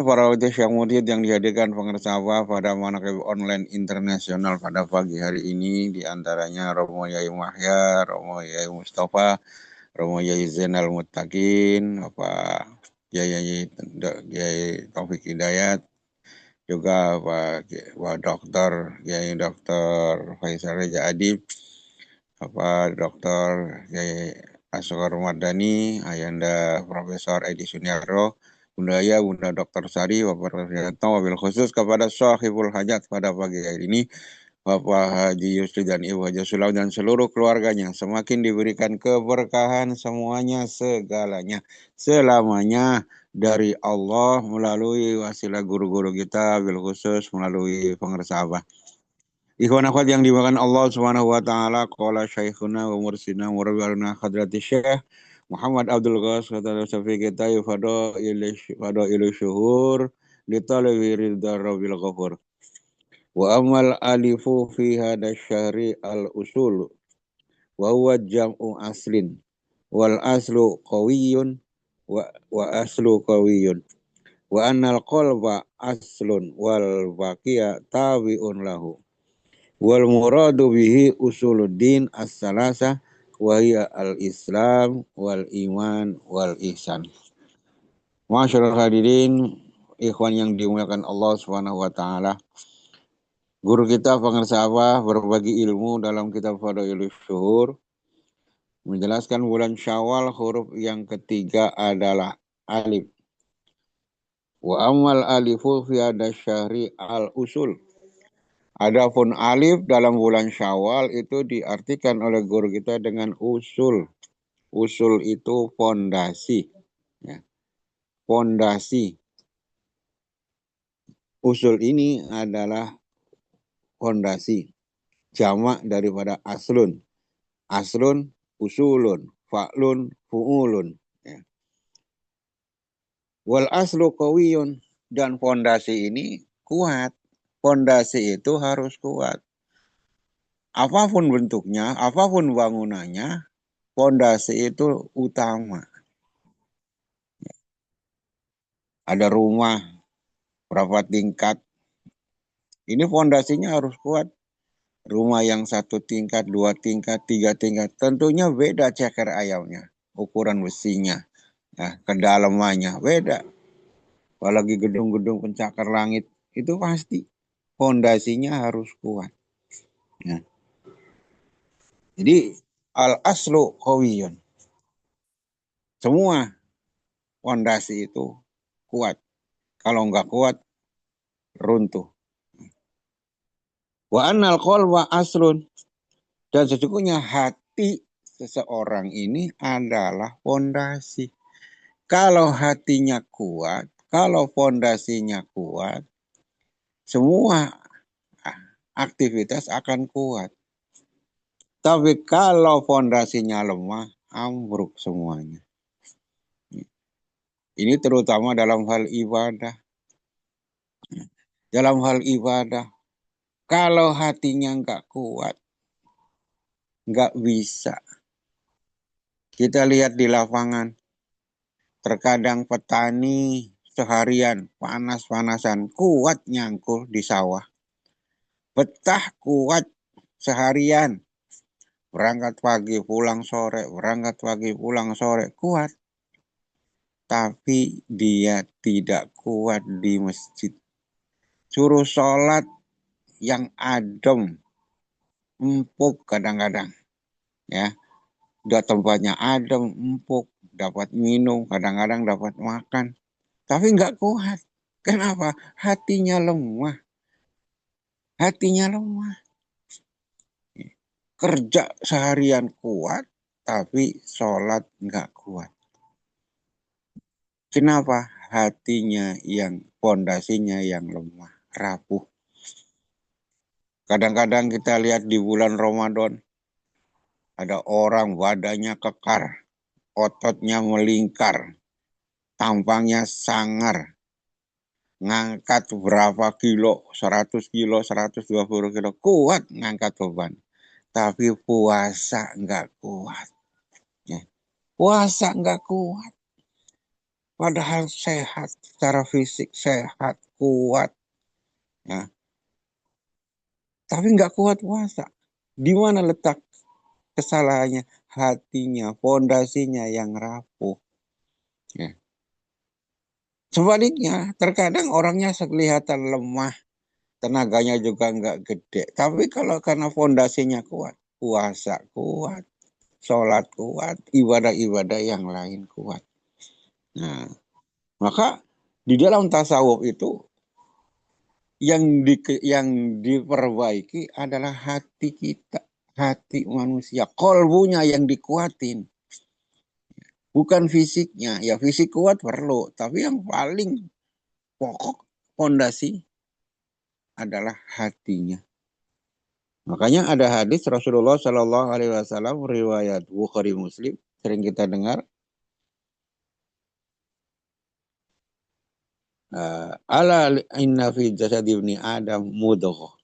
Para audiens yang murid yang dihadirkan pengersabah pada manaqib online internasional pada pagi hari ini, diantaranya Romo Yai Mahya, Romo Yai Mustafa, Romo Yai Zainal Muttaqin, Bapak Yai Taufik Hidayat, juga Pak Dokter Yai Dokter Faisal Reja Adib, Bapak Dokter Yai Asghar Mardani, Ayanda Profesor Edi Sunyarto, Bunda Dokter Sari, Bapak Rafianto, wabil khusus kepada Sahibul Hajat pada pagi hari ini, Bapak Haji Yusri dan Ibu Haji Sulam dan seluruh keluarganya, semakin diberikan keberkahan semuanya, segalanya, selamanya dari Allah melalui wasilah guru-guru kita, bil khusus melalui pengersabah. Ikhwan akhwat yang dimakan Allah Subhanahu wa taala, qala syekhuna wa mursina wa rabbana hadrati Syekh Muhammad Abdul Ghas kata safi kita fado ilu syuhur li talabi ridha rabbil ghafur. Wa amal alifu fi hada syahri al usul wa huwa jam'u aslin wal aslu qawiyyun wa aslu qawiyyun wa annal qalba aslun wal baqiya tabi'un lahu. Wal muradu bihi usuluddin as-salasa wa hiya al-islam wal iman wal ihsan. Masyaallah hadirin, ikhwan yang dimuliakan Allah Subhanahu wa taala. Guru kita pengersabah berbagi ilmu dalam kitab Fadailus Syuhur menjelaskan bulan Syawal huruf yang ketiga adalah alif. Wa amal alifu fi syahri al-usul. Adapun alif dalam bulan Syawal itu diartikan oleh guru kita dengan usul. Usul itu fondasi. Ya. Fondasi. Usul ini adalah fondasi. Jamak daripada aslun. Aslun, usulun. Fa'lun, fu'ulun. Ya. Wal aslu qawiyun. Dan fondasi ini kuat. Fondasi itu harus kuat. Apapun bentuknya, apapun bangunannya, fondasi itu utama. Ada rumah, berapa tingkat. Ini fondasinya harus kuat. Rumah yang 1 tingkat, 2 tingkat, 3 tingkat. Tentunya beda ceker ayamnya. Ukuran besinya. Nah, kedalamannya beda. Apalagi gedung-gedung pencakar langit. Itu pasti fondasinya harus kuat. Nah, jadi al-aslu qawiyun. Semua fondasi itu kuat. Kalau nggak kuat, runtuh. Wa annal qalba asrun. Dan sesungguhnya hati seseorang ini adalah fondasi. Kalau hatinya kuat, kalau fondasinya kuat, semua aktivitas akan kuat. Tapi kalau fondasinya lemah, ambruk semuanya. Ini terutama dalam hal ibadah. Dalam hal ibadah, kalau hatinya nggak kuat, nggak bisa. Kita lihat di lapangan, terkadang petani seharian panas-panasan, kuat nyangkul di sawah. Betah kuat seharian, berangkat pagi pulang sore, berangkat pagi pulang sore, kuat. Tapi dia tidak kuat di masjid. Suruh sholat yang adem, empuk kadang-kadang. Ya, udah tempatnya adem, empuk, dapat minum, kadang-kadang dapat makan. Tapi nggak kuat. Kenapa? Hatinya lemah. Hatinya lemah. Kerja seharian kuat, tapi sholat nggak kuat. Kenapa? Hatinya yang fondasinya yang lemah, rapuh. Kadang-kadang kita lihat di bulan Ramadan, ada orang badannya kekar, ototnya melingkar, tampangnya sangar, ngangkat berapa kilo, 100 kilo, 120 kilo, kuat ngangkat beban. Tapi puasa nggak kuat. Ya. Puasa nggak kuat. padahal sehat, secara fisik sehat, kuat, ya. Tapi nggak kuat puasa. Di mana letak kesalahannya? Hatinya, fondasinya yang rapuh. Ya. Sebaliknya, terkadang orangnya kelihatan lemah, tenaganya juga nggak gede. Tapi kalau karena fondasinya kuat, puasa kuat, sholat kuat, ibadah-ibadah yang lain kuat. Nah, maka di dalam tasawuf itu yang diperbaiki adalah hati kita, hati manusia, kolbunya yang dikuatin, bukan fisiknya. Ya fisik kuat perlu, tapi yang paling pokok fondasi adalah hatinya. Makanya ada hadis Rasulullah Shallallahu Alaihi Wasallam riwayat Bukhari Muslim sering kita dengar. Ala inna fi jasad ibni Adam mudghah.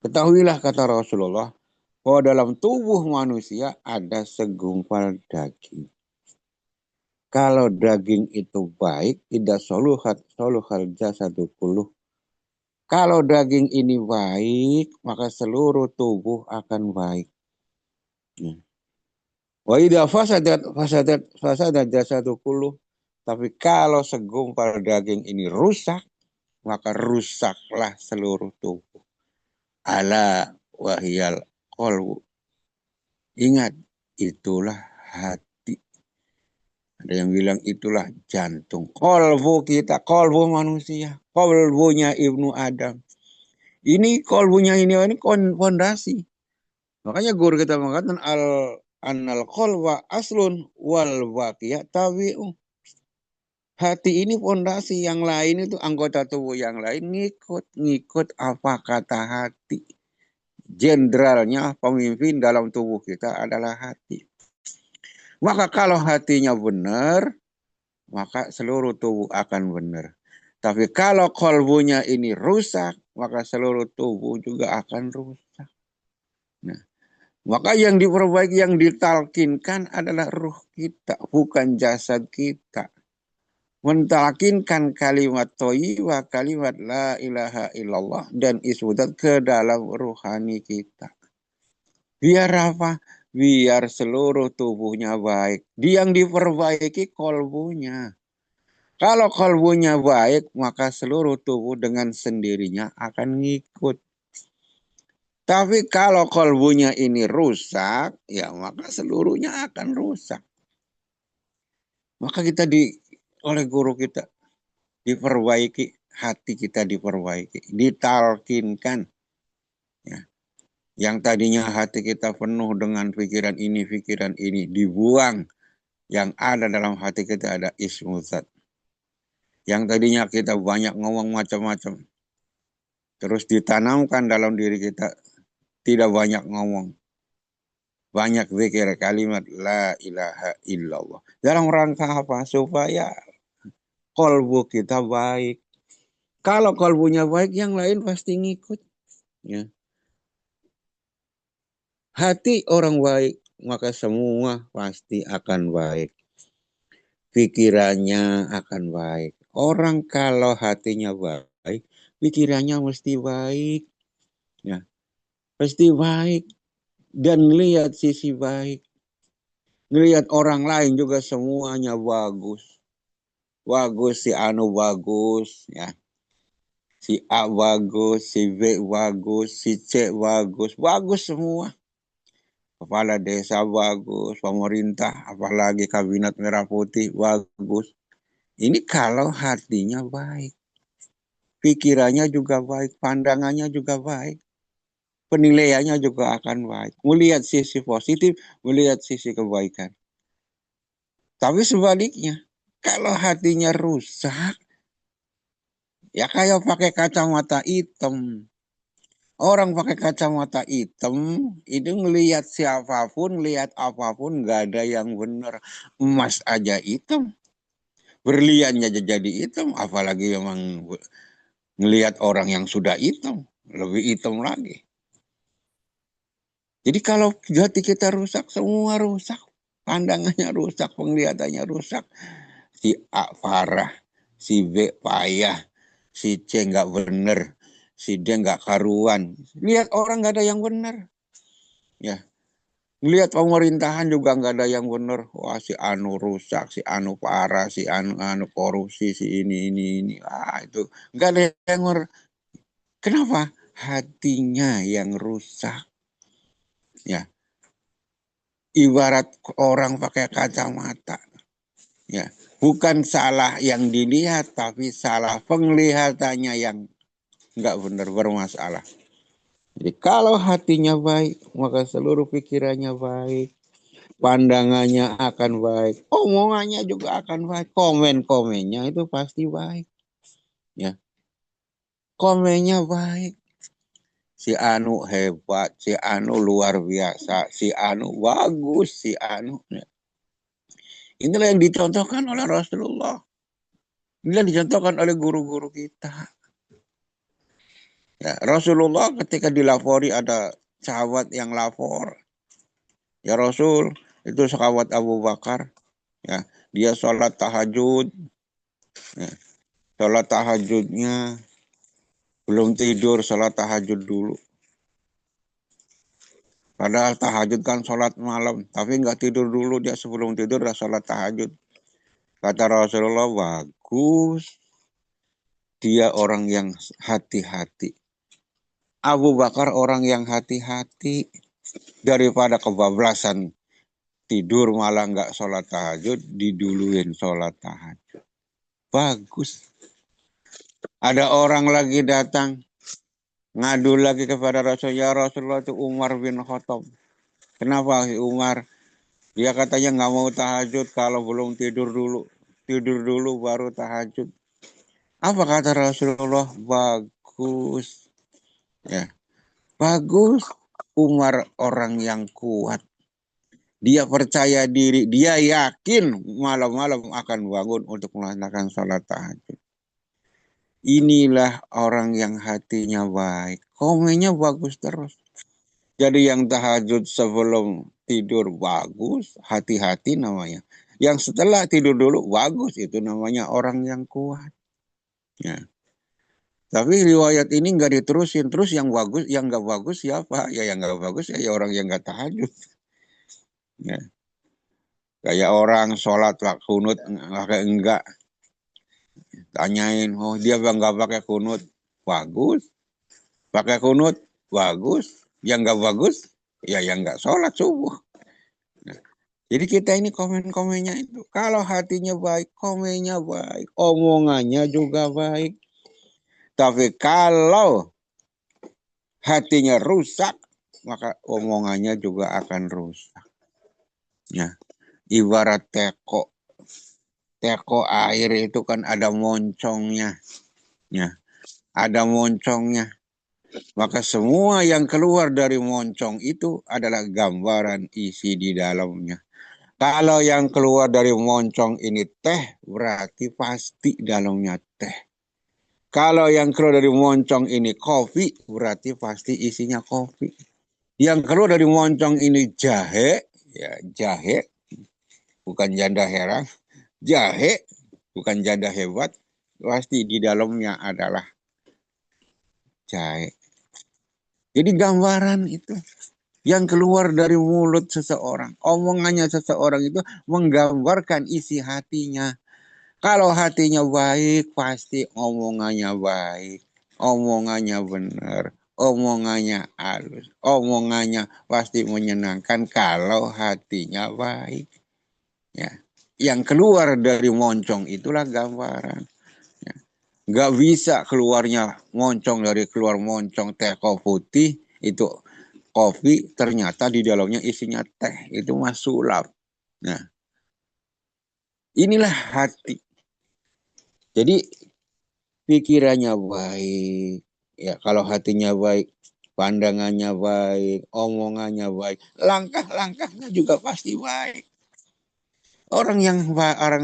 Ketahuilah kata Rasulullah bahwa dalam tubuh manusia ada segumpal daging. Kalau daging itu baik, tidak soluhal jasadu kulluh. Kalau daging ini baik, maka seluruh tubuh akan baik. Wa idza fasadat jasadu kulluh. Tapi kalau segumpal daging ini rusak, maka rusaklah seluruh tubuh. Ala wahiyal qalbu. Ingat, itulah hati. Ada yang bilang itulah jantung. Kolbu kita, kolbu manusia. Kolbunya Ibnu Adam. Ini kolbunya ini fondasi. Makanya guru kita mengatakan annal qalba aslun wal baqiyah tabi'u. Hati ini fondasi, yang lain itu anggota tubuh yang lain ngikut apa kata hati. Jenderalnya, pemimpin dalam tubuh kita adalah hati. Maka kalau hatinya benar, maka seluruh tubuh akan benar. Tapi kalau kolbunya ini rusak, maka seluruh tubuh juga akan rusak. Nah, maka yang diperbaiki, yang ditalkinkan adalah ruh kita, bukan jasad kita. Mentalkinkan kalimat thayyibah, kalimat la ilaha illallah dan ismudat ke dalam ruhani kita. Biar apa? Biar seluruh tubuhnya baik. Yang diperbaiki kolbunya. Kalau kolbunya baik, maka seluruh tubuh dengan sendirinya akan ngikut. Tapi kalau kolbunya ini rusak, ya maka seluruhnya akan rusak. Maka kita oleh guru kita diperbaiki, hati kita diperbaiki, ditalkinkan. Ya. Yang tadinya hati kita penuh dengan pikiran ini, dibuang. Yang ada dalam hati kita ada ismuzat. Yang tadinya kita banyak ngomong macam-macam, terus ditanamkan dalam diri kita, tidak banyak ngomong, banyak zikir kalimat la ilaha illallah. Dalam rangka apa? Supaya kolbu kita baik. Kalau kolbunya baik, yang lain pasti ngikut. Ya. Hati orang baik, maka semua pasti akan baik. Pikirannya akan baik. Orang kalau hatinya baik, pikirannya mesti baik. Ya. Pasti baik. Dan lihat sisi baik. Ngelihat orang lain juga semuanya bagus. Bagus, si Anu bagus. Ya. Si A bagus, si B bagus, si C bagus. Bagus semua. Kepala desa bagus, pemerintah, apalagi kabinet merah putih bagus. Ini kalau hatinya baik. Pikirannya juga baik, pandangannya juga baik. Penilaiannya juga akan baik. Melihat sisi positif, melihat sisi kebaikan. Tapi sebaliknya, kalau hatinya rusak, ya kayak pakai kacamata hitam. Orang pakai kacamata hitam, itu ngelihat siapapun, ngelihat apapun, nggak ada yang benar. Emas aja hitam, berliannya jadi hitam, apalagi memang ngelihat orang yang sudah hitam, lebih hitam lagi. Jadi kalau hati kita rusak, semua rusak. Pandangannya rusak, penglihatannya rusak. si A parah, si B payah, si C nggak bener, si D nggak karuan. Lihat orang nggak ada yang bener. Ya, lihat pemerintahan juga nggak ada yang bener. Wah, si anu rusak, si anu parah, si anu korupsi, si ini. Ah, itu nggak ada yang bener. Kenapa? Hatinya yang rusak. Ya, ibarat orang pakai kacamata. Ya, bukan salah yang dilihat, tapi salah penglihatannya yang nggak benar, bermasalah. Jadi kalau hatinya baik, maka seluruh pikirannya baik, pandangannya akan baik, omongannya juga akan baik, komen-komennya itu pasti baik. Ya, komennya baik. Si Anu hebat, si Anu luar biasa, si Anu bagus, si Anu. Ya. Inilah yang dicontohkan oleh Rasulullah. Inilah yang dicontohkan oleh guru-guru kita. Ya, Rasulullah ketika dilapori ada sahabat yang lapor. Ya Rasul, itu sahabat Abu Bakar. Ya, dia sholat tahajud. Ya, sholat tahajudnya belum tidur, sholat tahajud dulu. Padahal tahajud kan sholat malam. Tapi nggak tidur dulu, dia sebelum tidur udah sholat tahajud. Kata Rasulullah, bagus. Dia orang yang hati-hati. Abu Bakar orang yang hati-hati. Daripada kebablasan tidur malah nggak sholat tahajud, diduluin sholat tahajud. Bagus. Ada orang lagi datang, ngadu lagi kepada Rasul, ya Rasulullah itu Umar bin Khattab. Kenapa si Umar? Dia katanya nggak mau tahajud kalau belum tidur dulu. Tidur dulu baru tahajud. Apa kata Rasulullah? Bagus. Ya, bagus. Umar orang yang kuat. Dia percaya diri, dia yakin malam-malam akan bangun untuk melaksanakan sholat tahajud. Inilah orang yang hatinya baik. Komennya bagus terus. Jadi yang tahajud sebelum tidur bagus, hati-hati namanya. Yang setelah tidur dulu bagus, itu namanya orang yang kuat. Ya. Tapi riwayat ini nggak diterusin. Terus yang bagus, yang nggak bagus siapa? Ya yang nggak bagus ya orang yang nggak tahajud. Ya. Kayak orang sholat lah kunut enggak. Tanyain, oh dia nggak pakai kunut. Bagus. Pakai kunut. Bagus. Yang nggak bagus, ya yang nggak sholat subuh. Nah, jadi kita ini komen-komennya itu. Kalau hatinya baik, komennya baik. Omongannya juga baik. Tapi kalau hatinya rusak, maka omongannya juga akan rusak. Ya, ibarat teko. Teko air itu kan ada moncongnya. Ya, ada moncongnya. Maka semua yang keluar dari moncong itu adalah gambaran isi di dalamnya. Kalau yang keluar dari moncong ini teh, berarti pasti dalamnya teh. Kalau yang keluar dari moncong ini kopi, berarti pasti isinya kopi. Yang keluar dari moncong ini jahe, ya jahe, bukan janda heran. Jahe, bukan janda hebat, pasti di dalamnya adalah jahe. Jadi gambaran itu yang keluar dari mulut seseorang, omongannya seseorang itu menggambarkan isi hatinya. Kalau hatinya baik, pasti omongannya baik, omongannya benar, omongannya halus, omongannya pasti menyenangkan kalau hatinya baik. Ya, yang keluar dari moncong itulah gambaran. Nggak bisa keluarnya moncong dari keluar moncong teko putih itu kopi ternyata di dalamnya isinya teh itu mah sulap. Nah, inilah hati. Jadi pikirannya baik, ya kalau hatinya baik, pandangannya baik, omongannya baik, langkah-langkahnya juga pasti baik. Orang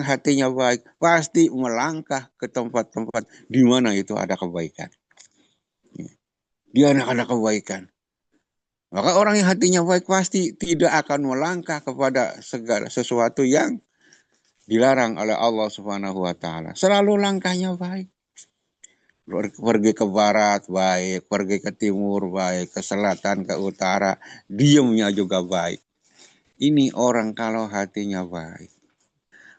hatinya baik pasti melangkah ke tempat-tempat di mana itu ada kebaikan. Di mana ada kebaikan. Maka orang yang hatinya baik pasti tidak akan melangkah kepada segala sesuatu yang dilarang oleh Allah Subhanahu wa taala, selalu langkahnya baik. Pergi ke barat baik, pergi ke timur baik, ke selatan, ke utara, diemnya juga baik. Ini orang kalau hatinya baik.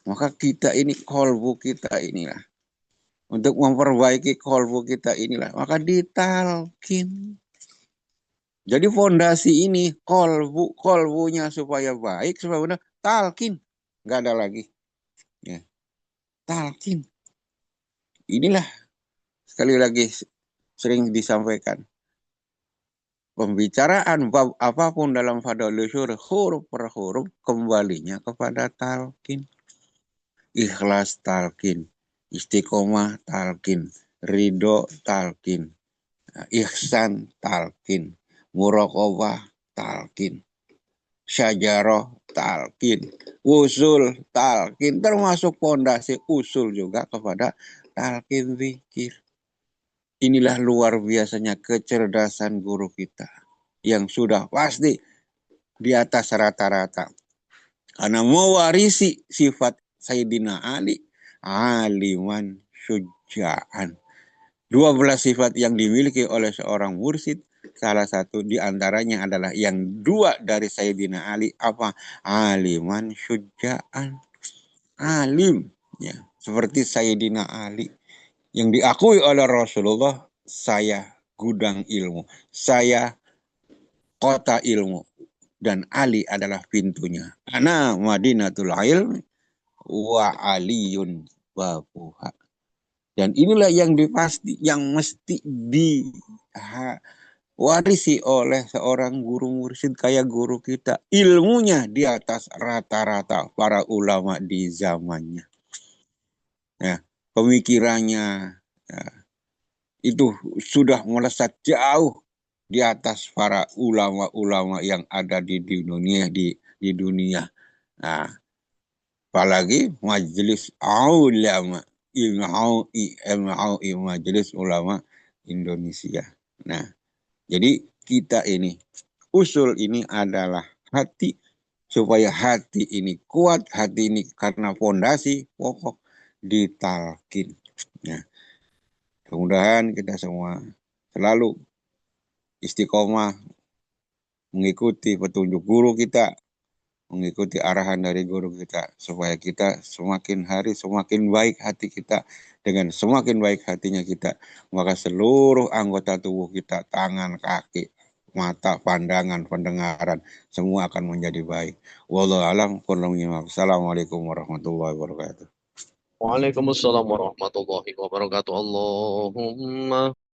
Maka kita ini, kolbu kita inilah. Untuk memperbaiki kolbu kita inilah, maka ditalkin. Jadi fondasi ini, kolbunya supaya baik, supaya benar, talkin. Nggak ada lagi. Ya, talkin. Inilah sekali lagi sering disampaikan. Pembicaraan bab apapun dalam fadhilul syukur, huruf per huruf kembalinya kepada talkin. Ikhlas talkin, istiqomah talkin, ridho talkin, ihsan talkin, muraqabah talkin, syajaroh talkin, usul talkin, termasuk pondasi usul juga kepada talkin zikir. Inilah luar biasanya kecerdasan guru kita yang sudah pasti di atas rata-rata. Karena mewarisi sifat Sayyidina Ali, aliman syuja'an. 12 sifat yang dimiliki oleh seorang mursyid, salah satu di antaranya adalah yang dua dari Sayyidina Ali, apa? Aliman syuja'an. Alim. Ya, seperti Sayyidina Ali yang diakui oleh Rasulullah, saya gudang ilmu, saya kota ilmu, dan Ali adalah pintunya. Ana Madinatul Ilm wa aliyun babuha. Dan inilah yang dipasti, yang mesti diwarisi oleh seorang guru mursyid kayak guru kita. Ilmunya di atas rata-rata para ulama di zamannya. Ya, pemikirannya ya, itu sudah melesat jauh di atas para ulama-ulama yang ada di dunia di dunia. Nah, apalagi majelis ulama MAUI, majelis ulama Indonesia. Nah, jadi kita ini, usul ini adalah hati, supaya hati ini kuat, hati ini karena fondasi pokok ditalkin. Nah, mudah-mudahan kita semua selalu istiqomah mengikuti petunjuk guru kita, mengikuti arahan dari guru kita, supaya kita semakin hari semakin baik hati kita. Dengan semakin baik hatinya kita, maka seluruh anggota tubuh kita, tangan, kaki, mata, pandangan, pendengaran, semua akan menjadi baik. Wallahu a'lam. Assalamualaikum warahmatullahi wabarakatuh. Waalaikumsalam warahmatullahi wabarakatuh. Allahumma